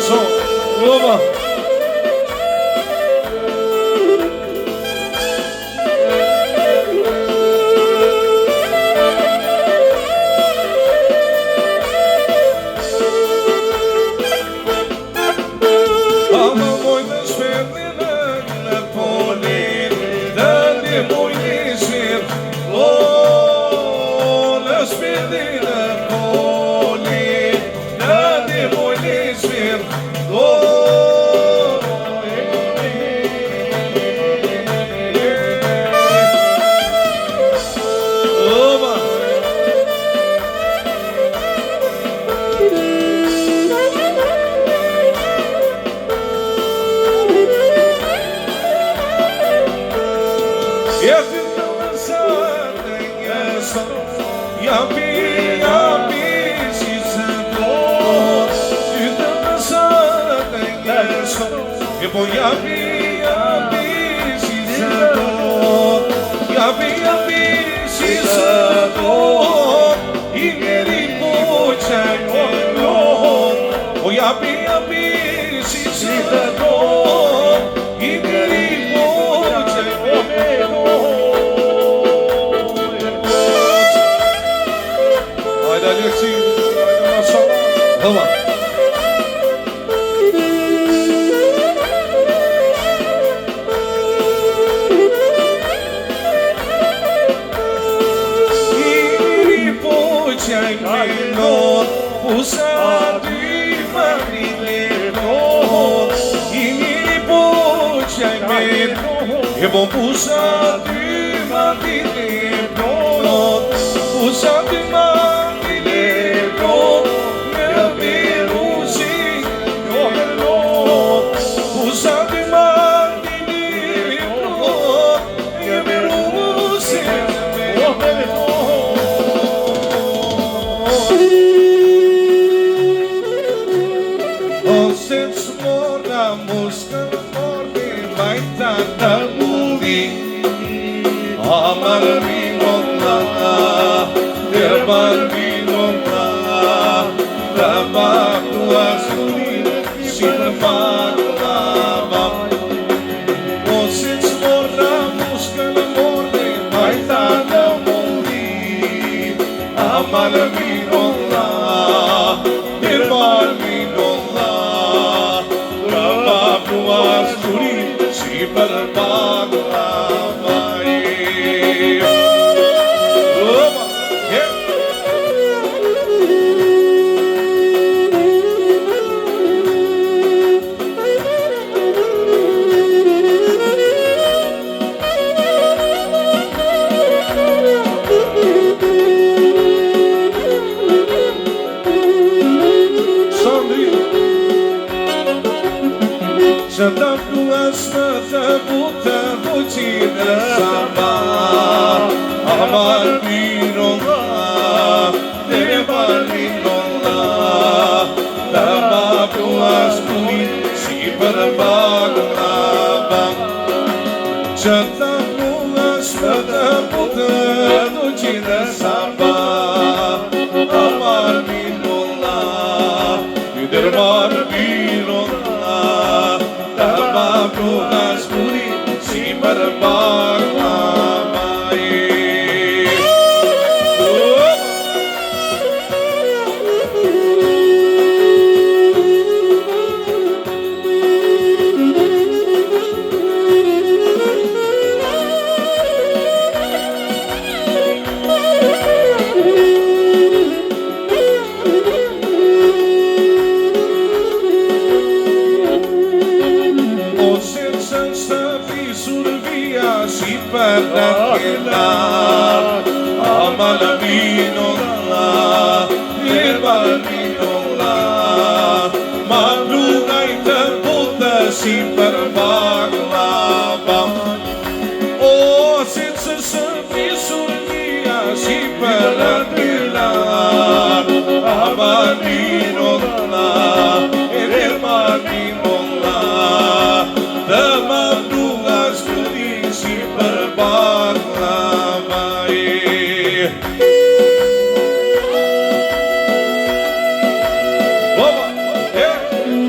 corazón. Opa.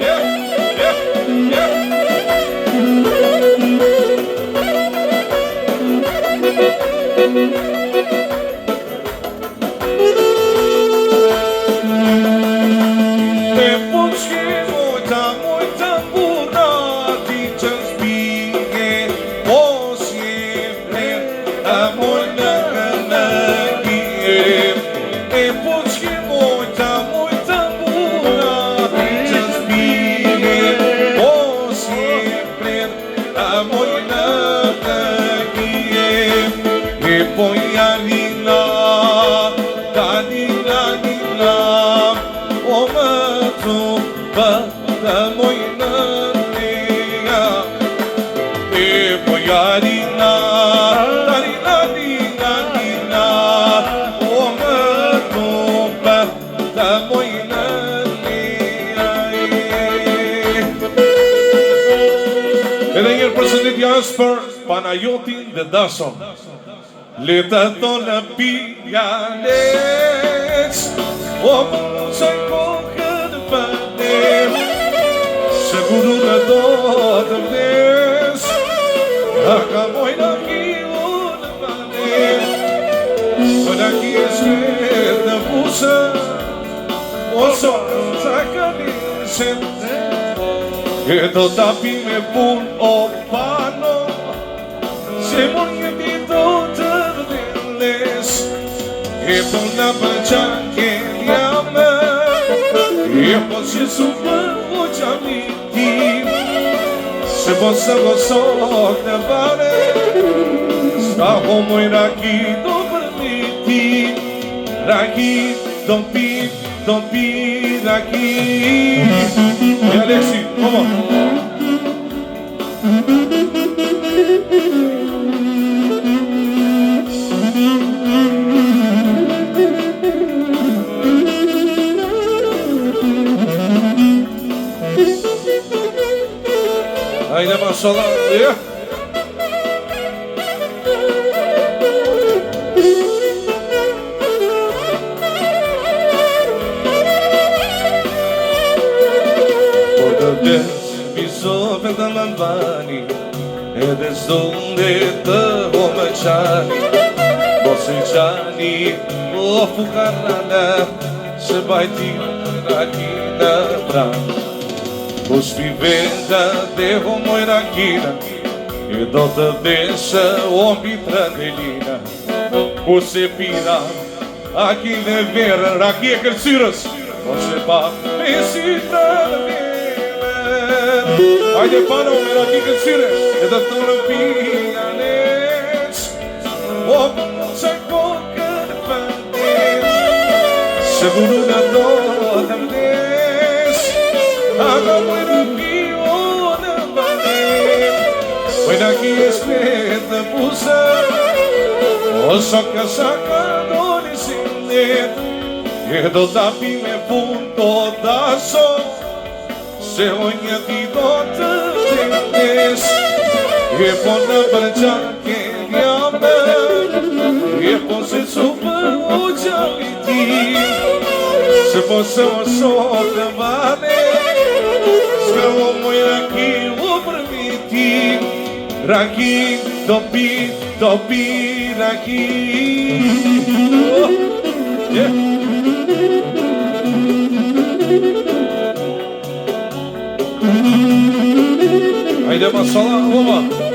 Yeah. Të mojnë nea E pojarina Tarina nina nina O më tupe Të mojnë nea Edhe njërë përshëndetjas për Panajotin dhe Dason Leta tonë pijanec O më qaj kohën përnem Seguru në do të vdes A ka mojnë aki unë përnem Për aki e shkret në pusë O sonë të ka njësën E do të api me pun o pano Se mund jeti do të vdes E puna për qanke njame E po që su për u qami tim Se po se po sot në vare Ska homoj raki do përmiti Raki do pi raki E Alexi, come on Haydi maşallah diyor. Orada bizove da lambani Edhe zonde të homeqani Boseqani o fukarana Se bajti rakina pranë Po shpi venda dhe homoj rakina E do të deshe o mbi trandelina Po se pira aki dhe verën Raki e kërcyrës Po se pa me si trandelën Hajde pano me raki kërcyre E dhe të në pijanec O më që kokën përndin Se guru në do të mdes Aga mojnë pio në banem Mojnë aki e shkret në pusë O shaka do një sindet E do t'api me pun të daso Se o njëti do të tendes E po në përqake njame E po se cupë u gjalliti Se po se o sot në banem Ska o moj raki u përmiti Raki do pi raki Hajde maşallah baba